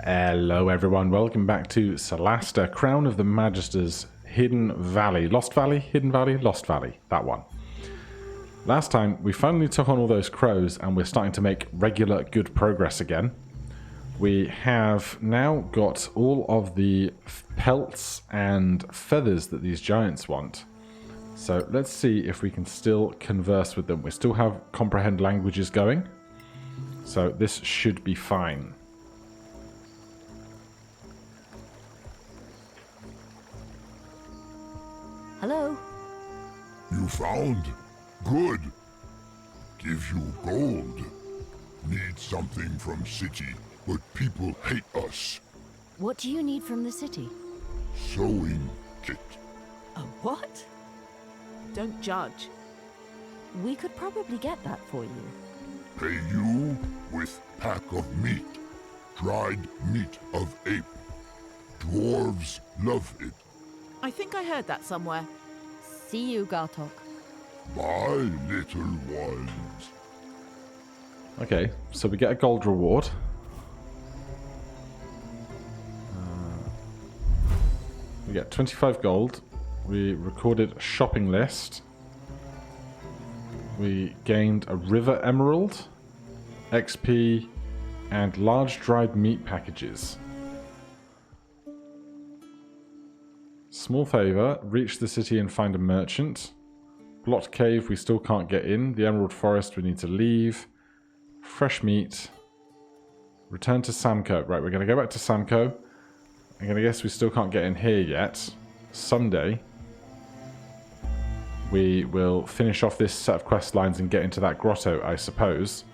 Hello everyone, welcome back to Solasta Crown of the Magisters, Hidden Valley. Lost Valley? Hidden Valley? Lost Valley. That one. Last time, we finally took on all those crows and we're starting to make regular good progress again. We have now got all of the pelts and feathers that these giants want. So let's see if we can still converse with them. We still have comprehend languages going, so this should be fine. Hello? You found? Good. Give you gold. Need something from city, but people hate us. What do you need from the city? Sewing kit. A what? Don't judge. We could probably get that for you. Pay you with pack of meat. Dried meat of ape. Dwarves love it. I think I heard that somewhere. See you, Gartok. My little ones. Okay, so we get a gold reward. We get 25 gold. We recorded a shopping list. We gained a river emerald, XP, and large dried meat packages. Small favor, reach the city and find a merchant. Blocked cave, we still can't get in. The emerald forest, we need to leave. Fresh meat. Return to Samco. Right, we're going to go back to Samco. I'm going to guess we still can't get in here yet. Someday, we will finish off this set of quest lines and get into that grotto, I suppose.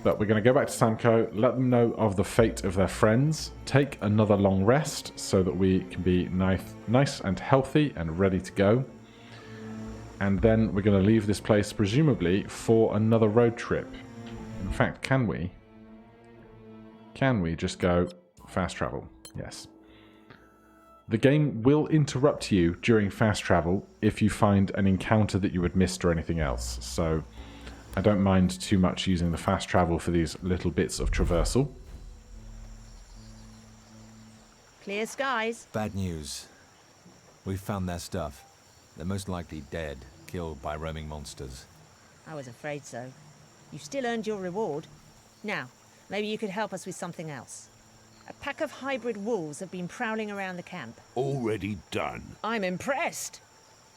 But we're going to go back to Samco, let them know of the fate of their friends, take another long rest so that we can be nice and healthy and ready to go. And then we're going to leave this place, presumably, for another road trip. In fact, can we? Can we just go fast travel? Yes. The game will interrupt you during fast travel if you find an encounter that you had missed or anything else. So I don't mind too much using the fast travel for these little bits of traversal. Clear skies. Bad news. We've found their stuff. They're most likely dead, killed by roaming monsters. I was afraid so. You've still earned your reward. Now, maybe you could help us with something else. A pack of hybrid wolves have been prowling around the camp. Already done. I'm impressed.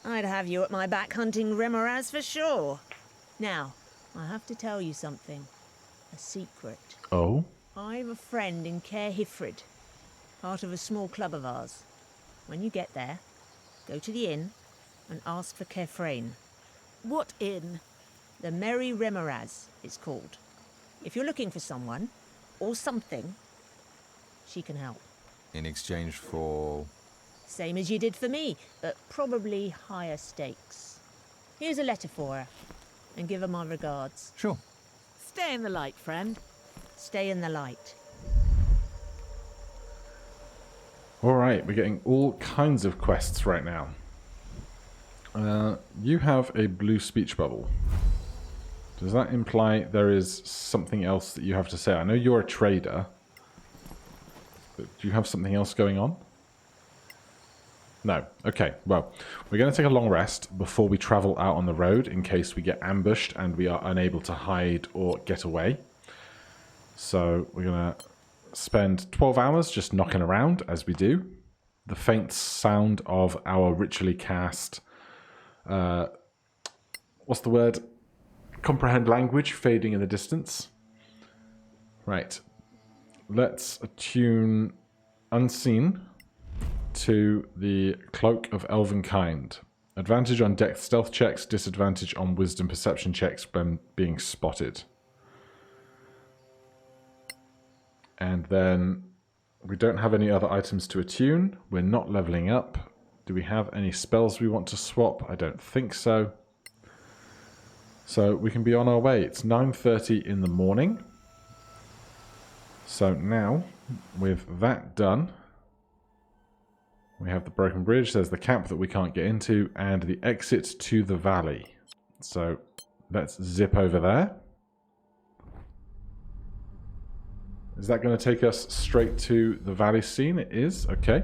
I'd have you at my back hunting Remoraz for sure. Now, I have to tell you something. A secret. Oh? I've a friend in Caer Hifrid, part of a small club of ours. When you get there, go to the inn and ask for Kefrain. What inn? The Merry Remoraz, it's called. If you're looking for someone, or something, she can help. In exchange for... Same as you did for me, but probably higher stakes. Here's a letter for her, and give her my regards. Sure. Stay in the light, friend. Stay in the light. Alright, we're getting all kinds of quests right now. You have a blue speech bubble. Does that imply there is something else that you have to say? I know you're a trader, but do you have something else going on? No. Okay, well, we're going to take a long rest before we travel out on the road in case we get ambushed and we are unable to hide or get away. So we're going to spend 12 hours just knocking around as we do. The faint sound of our ritually cast... what's the word? Comprehend language fading in the distance. Right. Let's attune Unseen to the Cloak of Elvenkind. Advantage on dex stealth checks, disadvantage on wisdom perception checks when being spotted. And then we don't have any other items to attune. We're not leveling up. Do we have any spells we want to swap? I don't think so. So we can be on our way. It's 9:30 in the morning. So now, with that done, we have the broken bridge. There's the camp that we can't get into, and the exit to the valley. So let's zip over there. Is that going to take us straight to the valley scene? It is. Okay.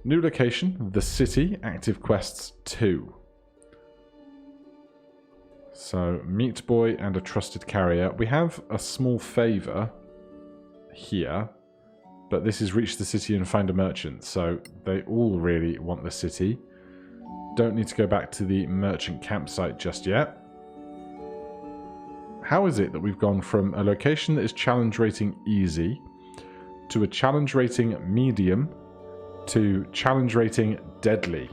New location, the city, active quests 2. So, Meat Boy and a trusted carrier. We have a small favour here, but this is reach the city and find a merchant. So, they all really want the city. Don't need to go back to the merchant campsite just yet. How is it that we've gone from a location that is challenge rating easy to a challenge rating medium to challenge rating deadly?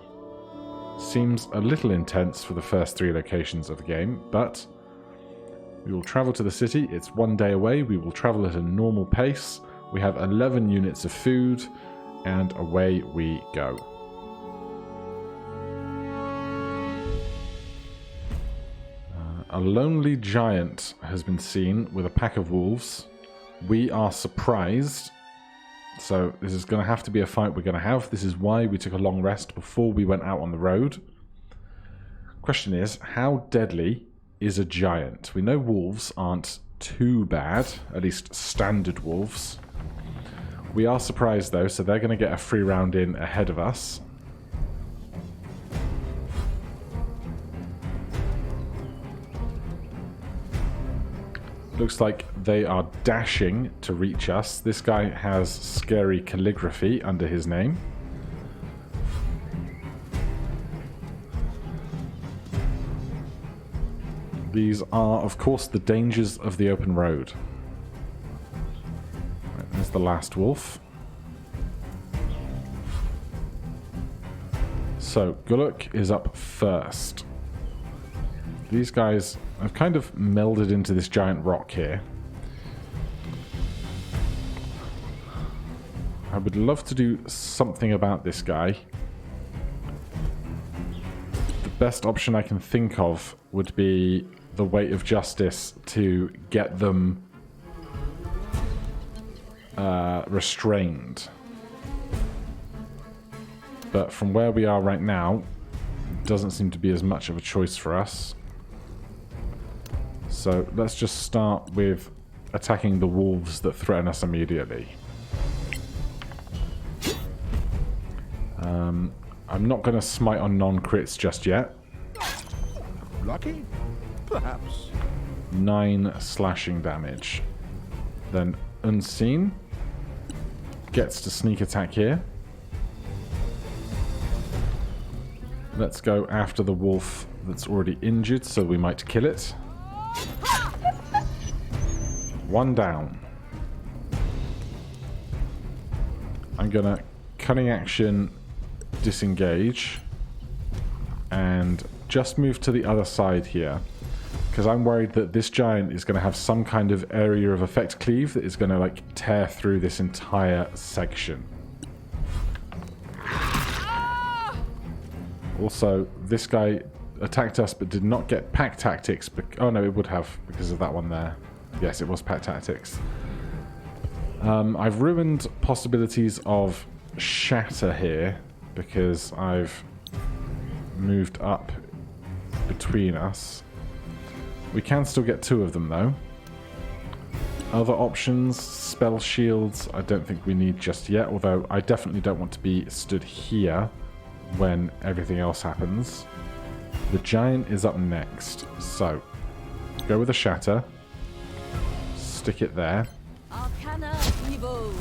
Seems a little intense for the first 3 locations of the game, but we will travel to the city. It's 1 day away. We will travel at a normal pace. We have 11 units of food, and away we go. A lonely giant has been seen with a pack of wolves. We are surprised. So this is going to have to be a fight we're going to have. This is why we took a long rest before we went out on the road. Question is, how deadly is a giant? We know wolves aren't too bad, at least standard wolves. We are surprised though, so they're going to get a free round in ahead of us. Looks like they are dashing to reach us. This guy has scary calligraphy under his name. These are, of course, the dangers of the open road. Right, there's the last wolf. So, Guluk is up first. These guys have kind of melded into this giant rock here. I would love to do something about this guy. The best option I can think of would be the weight of justice to get them restrained. But from where we are right now, it doesn't seem to be as much of a choice for us. So let's just start with attacking the wolves that threaten us immediately. I'm not going to smite on non-crits just yet. Lucky? Perhaps. 9 slashing damage. Then Unseen gets to sneak attack here. Let's go after the wolf that's already injured, so we might kill it. 1 down. I'm gonna cunning action disengage and just move to the other side here, because I'm worried that this giant is going to have some kind of area of effect cleave that is going to like tear through this entire section. Also, this guy attacked us but did not get pack tactics. Oh no, it would have because of that one there. Yes, it was pack tactics. I've ruined possibilities of shatter here because I've moved up between us. We can still get 2 of them though. Other options, spell shields, I don't think we need just yet, although I definitely don't want to be stood here when everything else happens. The giant is up next, so go with a shatter, stick it there. Arcana Evo.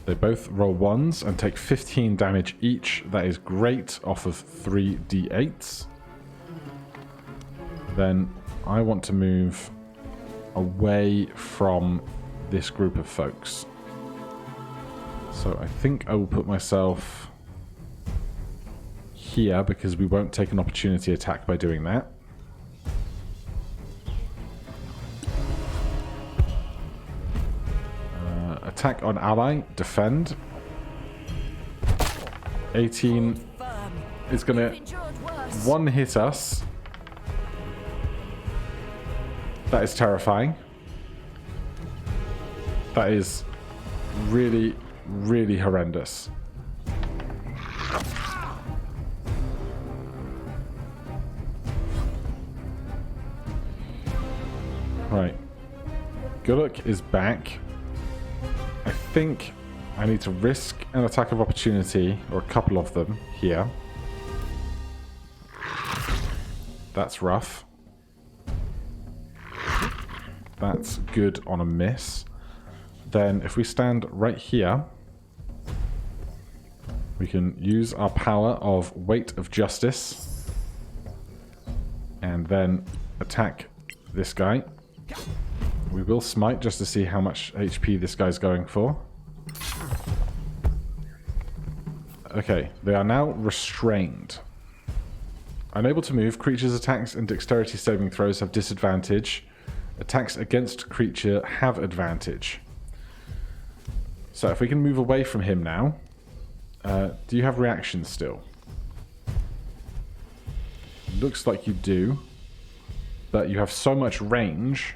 They both roll 1s and take 15 damage each. That is great off of 3 d8s. Then I want to move away from this group of folks. So I think I will put myself here because we won't take an opportunity attack by doing that. Attack on ally, defend. 18 is going to one hit us. That is terrifying. That is really, really horrendous. Right. Guluk is back. I think I need to risk an attack of opportunity, or a couple of them, here. That's rough. That's good on a miss. Then if we stand right here, we can use our power of Weight of Justice and then attack this guy. We will smite just to see how much HP this guy's going for. Okay, they are now restrained. Unable to move, creatures' attacks and dexterity saving throws have disadvantage. Attacks against creature have advantage. So if we can move away from him now. Do you have reactions still? Looks like you do. But you have so much range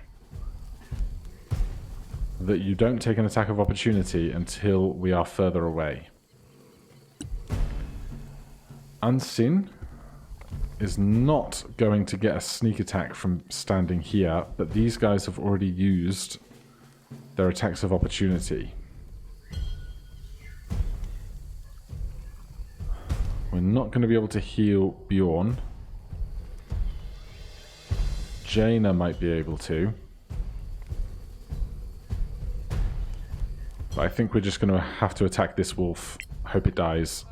that you don't take an attack of opportunity until we are further away. Unseen is not going to get a sneak attack from standing here, but these guys have already used their attacks of opportunity. We're not going to be able to heal Bjorn. Jaina might be able to. But I think we're just going to have to attack this wolf. Hope it dies.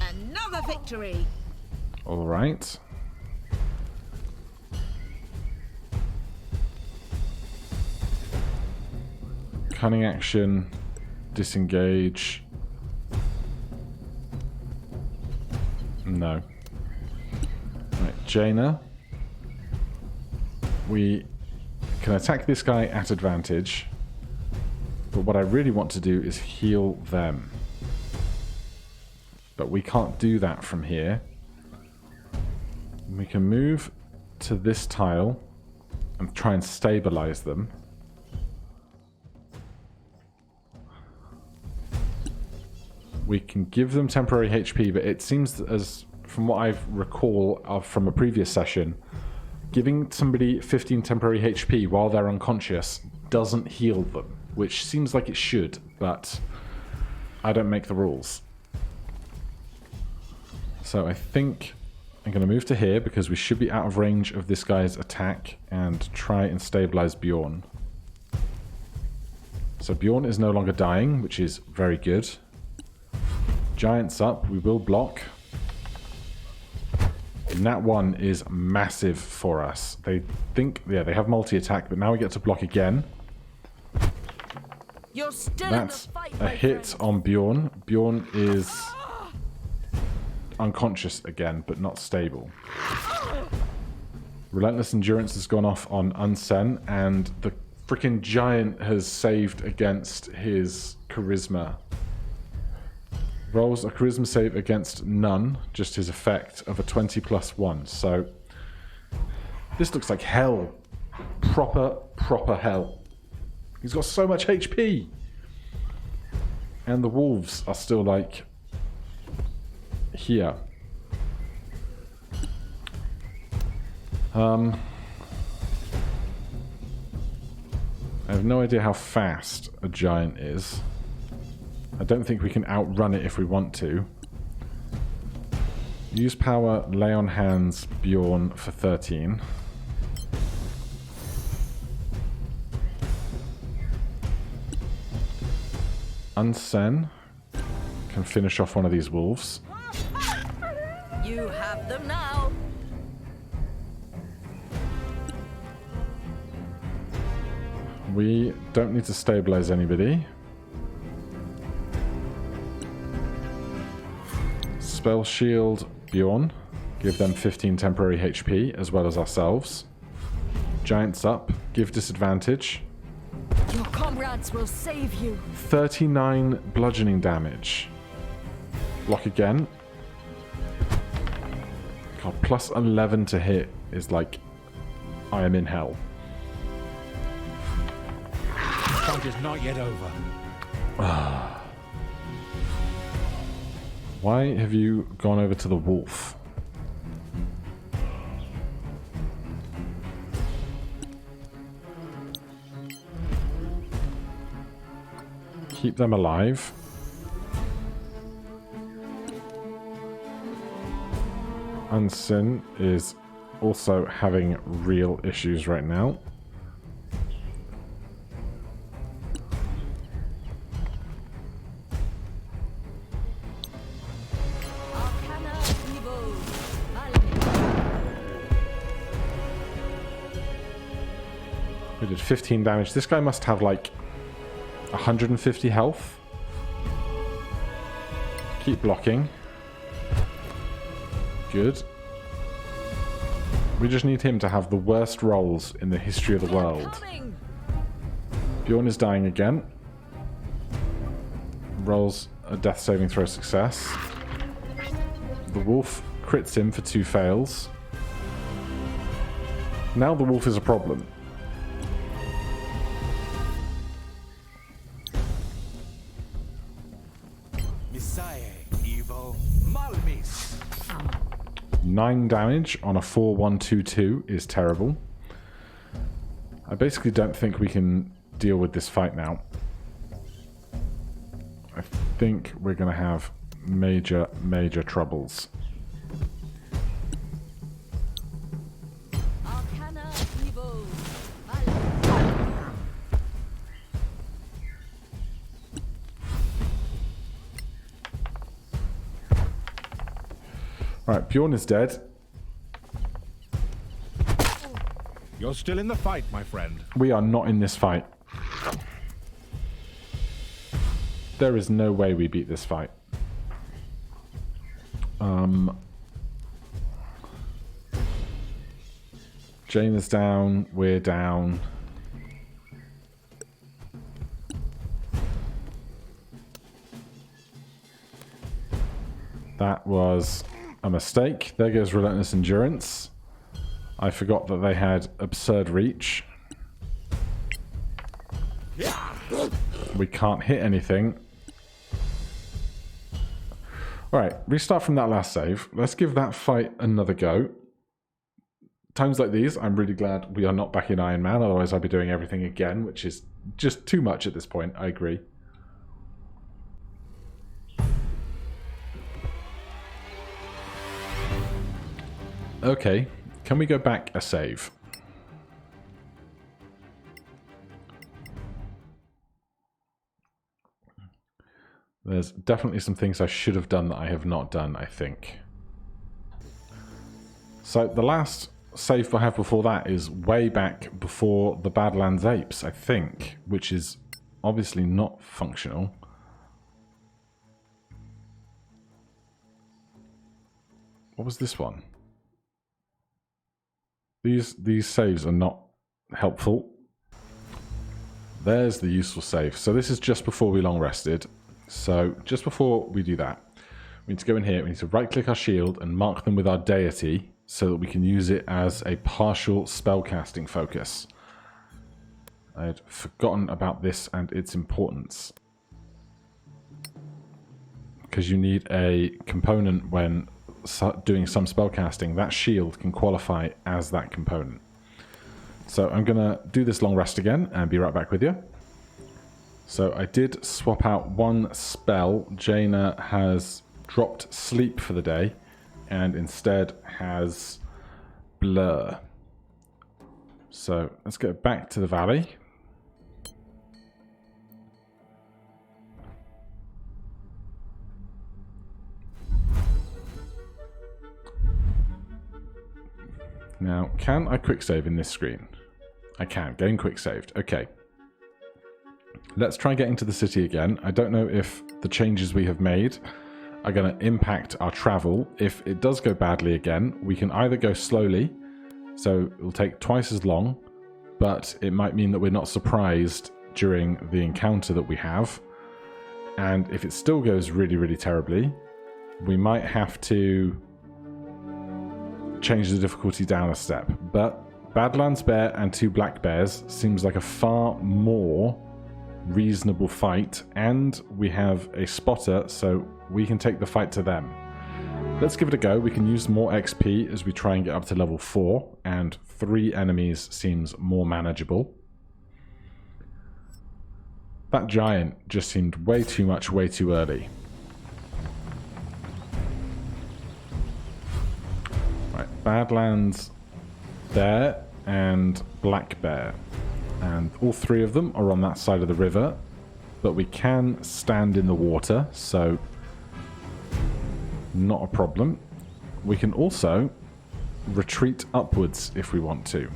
Another victory! Alright. Cunning action. Disengage. No. Right, Jaina. We can attack this guy at advantage. But what I really want to do is heal them. But we can't do that from here. We can move to this tile and try and stabilize them. We can give them temporary HP, but it seems as, from what I recall from a previous session, giving somebody 15 temporary HP while they're unconscious doesn't heal them, which seems like it should, but I don't make the rules. So I think I'm going to move to here because we should be out of range of this guy's attack and try and stabilize Bjorn. So Bjorn is no longer dying, which is very good. Giants up, we will block. And that one is massive for us. They think, yeah, they have multi-attack, but now we get to block again. You're still That's in the fight, a my hit friend. on Bjorn. Bjorn is unconscious again, but not stable. Relentless Endurance has gone off on Unsen, and the freaking giant has saved against his charisma. Rolls a charisma save against none, just his effect of a 20+1. So this looks like hell. Proper hell. He's got so much HP. And the wolves are still like here. I have no idea how fast a giant is. I don't think we can outrun it if we want to. Use power, lay on hands, Bjorn for 13. Unsen can finish off one of these wolves. You have them now. We don't need to stabilize anybody. Spell shield Bjorn. Give them 15 temporary HP as well as ourselves. Giants up. Give disadvantage. Your comrades will save you. 39 bludgeoning damage. Block again. God, plus 11 to hit is like I am in hell. The fight is not yet over. Why have you gone over to the wolf? Keep them alive. Unsin is also having real issues right now. Arcana Evo. We did 15 damage. This guy must have like 150 health. Keep blocking. Good. We just need him to have the worst rolls in the history of the world. Coming. Bjorn is dying again. Rolls a death saving throw success. The wolf crits him for 2 fails. Now the wolf is a problem. Misae, Evo, Malmis. 9 damage on a 4-1-2-2 is terrible. I basically don't think we can deal with this fight now. I think we're going to have major, major troubles. Arcana Evo. Right, Bjorn is dead. You're still in the fight, my friend. We are not in this fight. There is no way we beat this fight. Jane is down. We're down. That was a mistake. There goes Relentless Endurance. I forgot that they had Absurd Reach. We can't hit anything. Alright, restart from that last save. Let's give that fight another go. Times like these, I'm really glad we are not back in Iron Man, otherwise I'd be doing everything again, which is just too much at this point, I agree. Okay, can we go back a save? There's definitely some things I should have done that I have not done, I think. So the last save I have before that is way back before the Badlands Apes, I think, which is obviously not functional. What was this one? These saves are not helpful. There's the useful save. So this is just before we long rested. So just before we do that, we need to go in here, we need to right click our shield and mark them with our deity so that we can use it as a partial spellcasting focus. I had forgotten about this and its importance. Because you need a component when doing some spellcasting, that shield can qualify as that component. So I'm going to do this long rest again and be right back with you. So I did swap out one spell. Jaina has dropped sleep for the day and instead has blur. So let's go back to the valley. Now, can I quick save in this screen? I can. Game quick saved. Okay. Let's try getting to the city again. I don't know if the changes we have made are going to impact our travel. If it does go badly again, we can either go slowly, so it'll take twice as long, but it might mean that we're not surprised during the encounter that we have. And if it still goes really, really terribly, we might have to change the difficulty down a step. But Badlands Bear and 2 Black Bears seems like a far more reasonable fight, and we have a spotter, so we can take the fight to them. Let's give it a go. We can use more XP as we try and get up to level 4, and 3 enemies seems more manageable. That giant just seemed way too much, way too early. Right, Badlands there and Black Bear. And all three of them are on that side of the river. But we can stand in the water, so not a problem. We can also retreat upwards if we want to.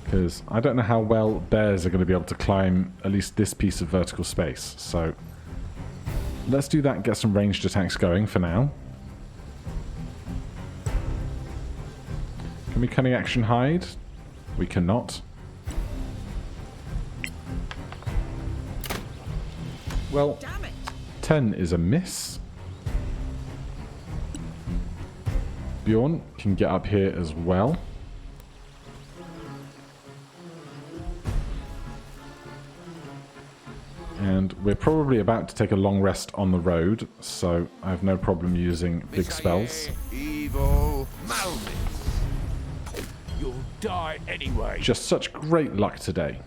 Because I don't know how well bears are going to be able to climb at least this piece of vertical space. So let's do that and get some ranged attacks going for now. Can we cunning action hide? We cannot. Well, 10 is a miss. Bjorn can get up here as well. And we're probably about to take a long rest on the road, so I have no problem using big spells. Evil Malmis. You'll die anyway. Just such great luck today.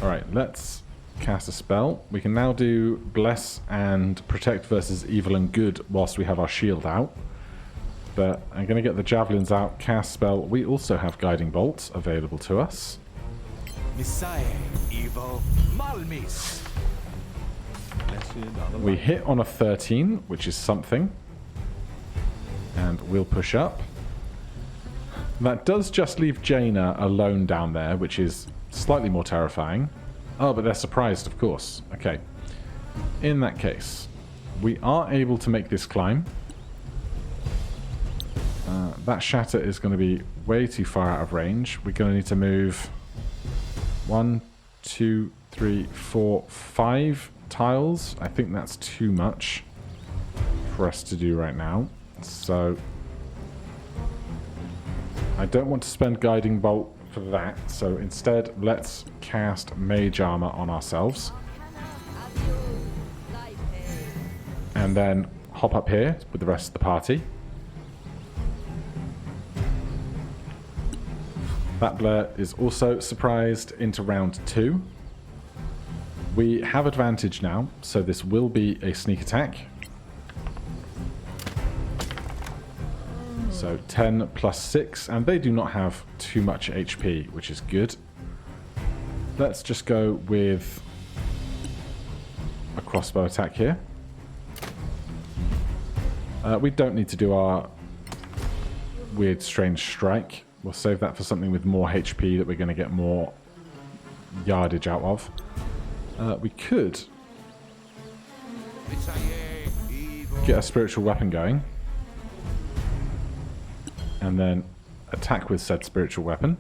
Alright, let's cast a spell. We can now do Bless and Protect versus Evil and Good whilst we have our shield out. But I'm going to get the Javelins out, cast spell. We also have Guiding Bolts available to us. Messiah, Evil Malmis. We hit on a 13, which is something. And we'll push up. That does just leave Jaina alone down there, which is slightly more terrifying. Oh, but they're surprised, of course. Okay. In that case, we are able to make this climb. That shatter is going to be way too far out of range. We're going to need to move 1, 2, 3, 4, 5 tiles. I think that's too much for us to do right now. So I don't want to spend Guiding Bolt for that. So instead, let's cast Mage Armor on ourselves. And then hop up here with the rest of the party. That Blair is also surprised into round 2. We have advantage now, so this will be a sneak attack. So 10 plus 6, and they do not have too much HP, which is good. Let's just go with a crossbow attack here. We don't need to do our weird strange strike. We'll save that for something with more HP that we're going to get more yardage out of. We could get a spiritual weapon going. And then attack with said spiritual weapon.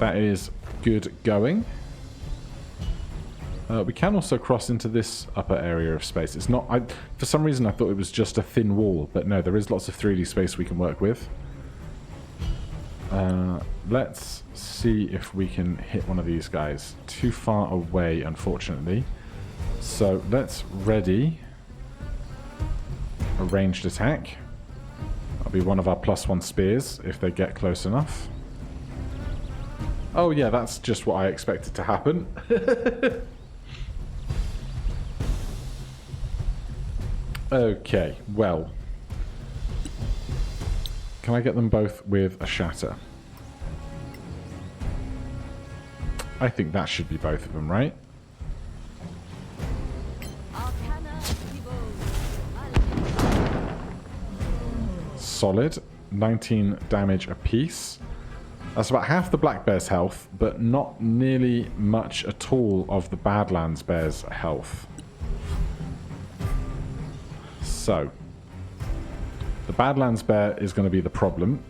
That is good going. We can also cross into this upper area of space. It's not... for some reason I thought it was just a thin wall, but no, there is lots of 3D space we can work with. Let's see if we can hit one of these guys. Too far away, unfortunately. So let's ready a ranged attack. That'll be one of our +1 spears if they get close enough. Oh yeah, that's just what I expected to happen. Okay, well. Can I get them both with a shatter? I think that should be both of them, right? Solid. 19 damage apiece. That's about half the Black Bear's health, but not nearly much at all of the Badlands Bear's health. So, the Badlands Bear is going to be the problem.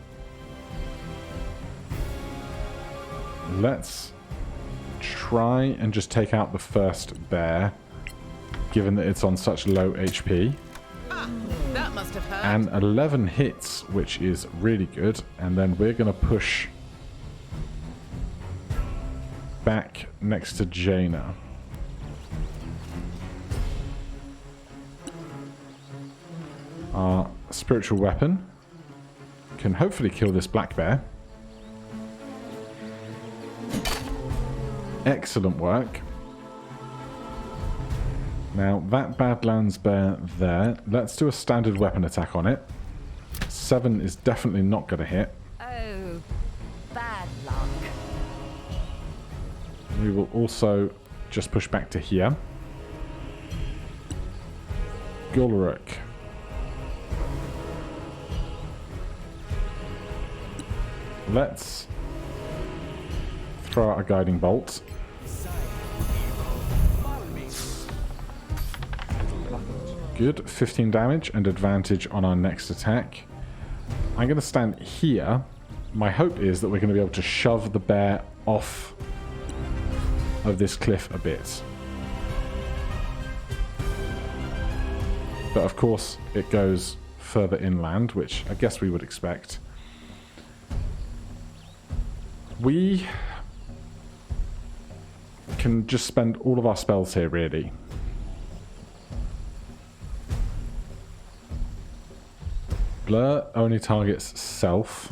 Let's try and just take out the first bear, given that it's on such low HP. That must have hurt. And 11 hits, which is really good. And then we're going to push back next to Jaina. Our spiritual weapon can hopefully kill this black bear. Excellent work. Now, that Badlands Bear there, let's do a standard weapon attack on it. 7 is definitely not going to hit. Oh, bad luck. We will also just push back to here. Gulruk. Let's throw out a guiding bolt. Good, 15 damage and advantage on our next attack. I'm going to stand here. My hope is that we're going to be able to shove the bear off of this cliff a bit. But of course, it goes further inland, which I guess we would expect. We can just spend all of our spells here, really. Blur only targets self.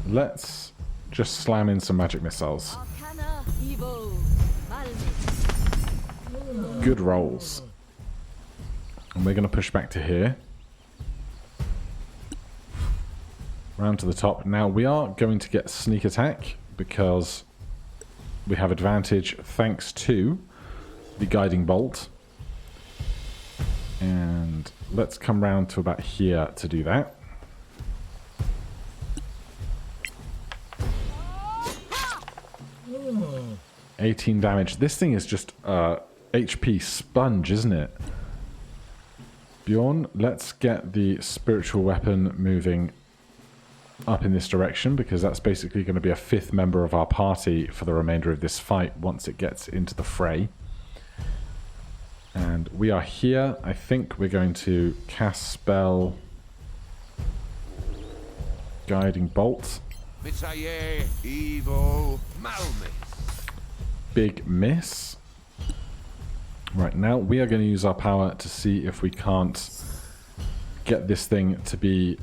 Let's just slam in some magic missiles. Arcana Evo. Malmit. Good rolls. And we're going to push back to here. Round to the top. Now we are going to get sneak attack because we have advantage thanks to the guiding bolt. And let's come round to about here to do that. Oh. 18 damage. This thing is just a HP sponge, isn't it? Bjorn, let's get the spiritual weapon moving up in this direction, because that's basically going to be a 5th member of our party for the remainder of this fight once it gets into the fray. And we are here. I think we're going to cast spell Guiding Bolt. Mitsaye, Evo, Malmit. Big miss. Right, now we are going to use our power to see if we can't get this thing to be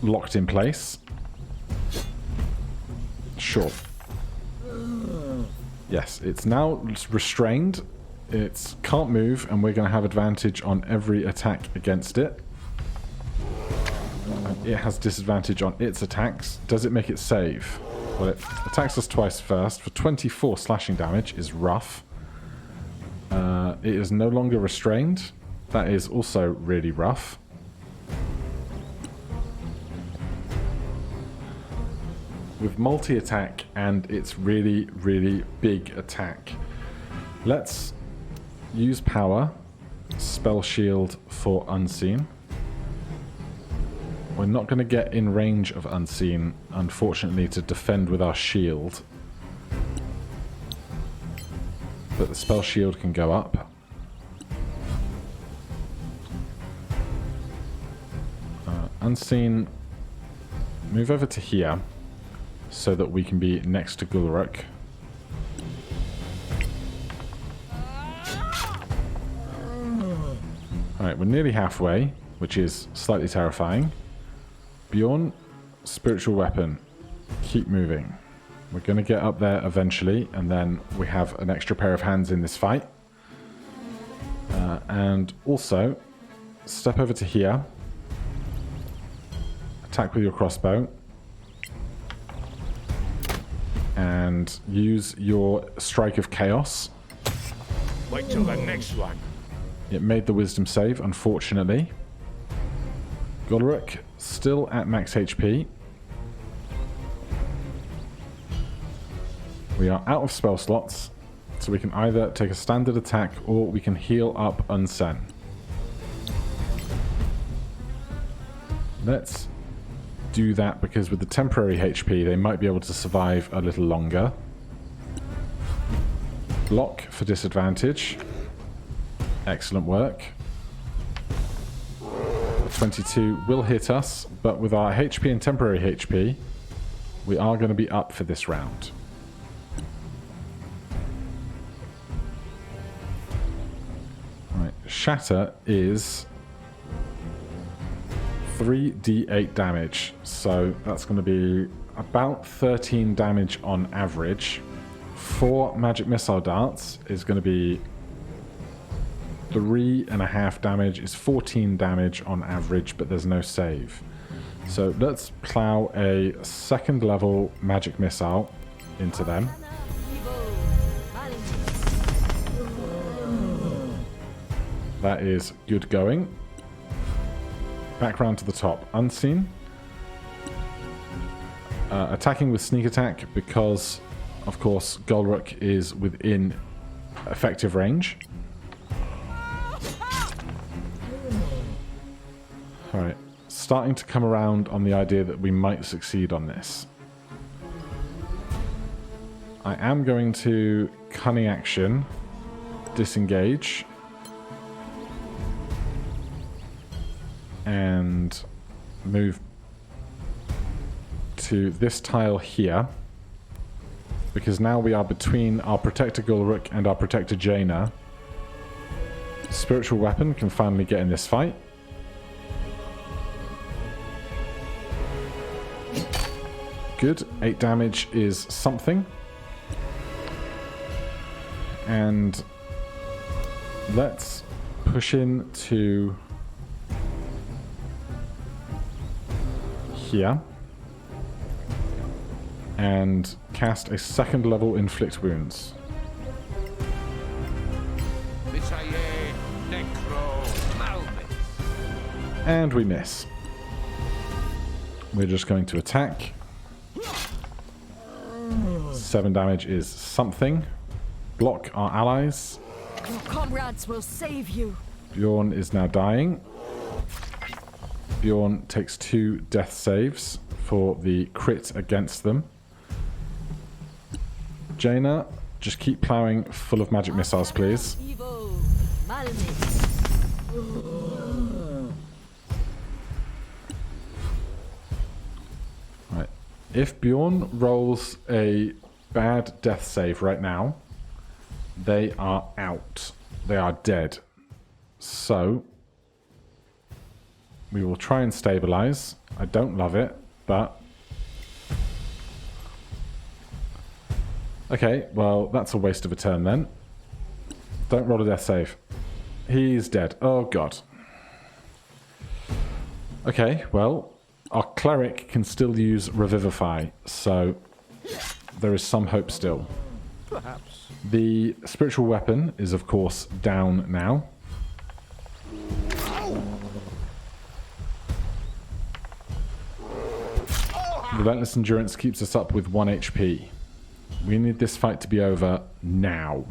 locked in place. Sure. Yes, it's now restrained. It can't move, and we're going to have advantage on every attack against it. And it has disadvantage on its attacks. Does it make it save? Well, it attacks us twice first. For 24 slashing damage is rough. It is no longer restrained. That is also really rough. With multi-attack and its really, really big attack. Let's use power. Spell shield for unseen. We're not going to get in range of unseen, unfortunately, to defend with our shield. But the spell shield can go up. Unseen, move over to here so that we can be next to Gulruk. Alright, we're nearly halfway, which is slightly terrifying. Bjorn, spiritual weapon. Keep moving. We're going to get up there eventually, and then we have an extra pair of hands in this fight. And also, step over to here. Attack with your crossbow. And use your Strike of Chaos. Wait till the next one. It made the wisdom save, unfortunately. Gulruk, still at max HP. We are out of spell slots, so we can either take a standard attack or we can heal up Unsen. Let's do that, because with the temporary HP they might be able to survive a little longer. Block for disadvantage. Excellent work. 22 will hit us, but with our HP and temporary HP, we are going to be up for this round. Right, Shatter is 3d8 damage. So that's going to be about 13 damage on average. 4 magic missile darts is going to be 3.5 damage, is 14 damage on average, but there's no save. So let's plow a 2nd level magic missile into them. That is good going. Back round to the top. Unseen. Attacking with sneak attack because, of course, Golruk is within effective range. Alright. Starting to come around on the idea that we might succeed on this. I am going to cunning action, disengage, and move to this tile here, because now we are between our Protector Golruk and our Protector Jaina. Spiritual Weapon can finally get in this fight. Good. 8 damage is something. And let's push in to here and cast a 2nd level Inflict Wounds. And we miss. We're just going to attack. 7 damage is something. Block our allies. Your comrades will save you. Bjorn is now dying. Bjorn takes 2 death saves for the crit against them. Jaina, just keep plowing full of magic missiles, please. Right. If Bjorn rolls a bad death save right now, they are out. They are dead. So we will try and stabilize. I don't love it, but okay, well, that's a waste of a turn then. Don't roll a death save. He's dead. Oh, God. Okay, well, our cleric can still use Revivify, so there is some hope still. Perhaps. The spiritual weapon is, of course, down now. Relentless Endurance keeps us up with 1 HP. We need this fight to be over now.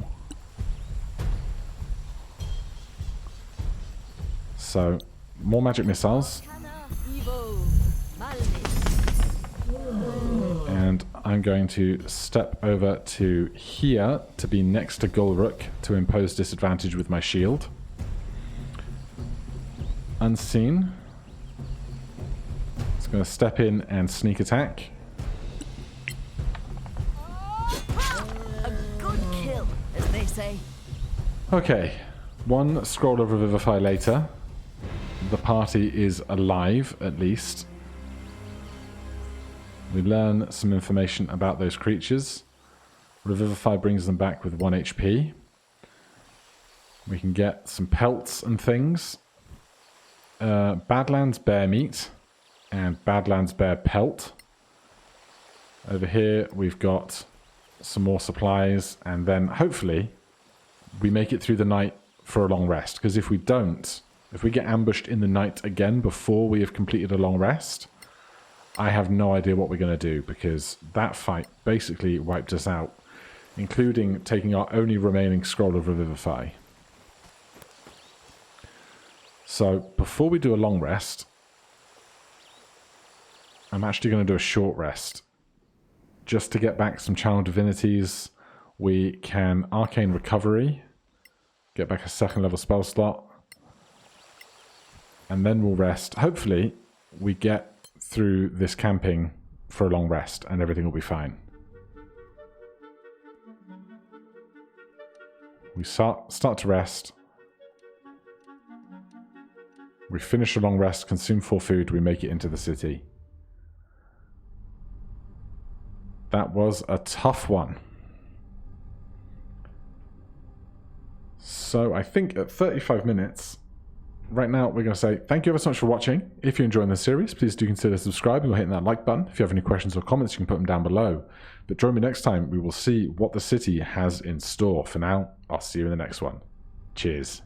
So, more magic missiles. And I'm going to step over to here to be next to Golruk to impose disadvantage with my shield. Unseen. It's going to step in and sneak attack. A good kill, as they say. Okay, 1 scroll of Revivify later. The party is alive, at least. We learn some information about those creatures. Revivify brings them back with 1 HP. We can get some pelts and things. Badlands bear meat and Badlands bear pelt. Over here we've got some more supplies, and then hopefully we make it through the night for a long rest. Because if we don't, if we get ambushed in the night again before we have completed a long rest, I have no idea what we're going to do, because that fight basically wiped us out, including taking our only remaining scroll of Revivify. So before we do a long rest, I'm actually going to do a short rest. Just to get back some Channel Divinities, we can Arcane Recovery, get back a 2nd level spell slot, and then we'll rest. Hopefully we get through this camping for a long rest and everything will be fine. We start to rest. We finish a long rest, consume 4 food, we make it into the city. That was a tough one. So I think at 35 minutes, right now we're going to say thank you ever so much for watching. If you're enjoying the series, please do consider subscribing or hitting that like button. If you have any questions or comments, you can put them down below. But join me next time, we will see what the city has in store. For now, I'll see you in the next one. Cheers.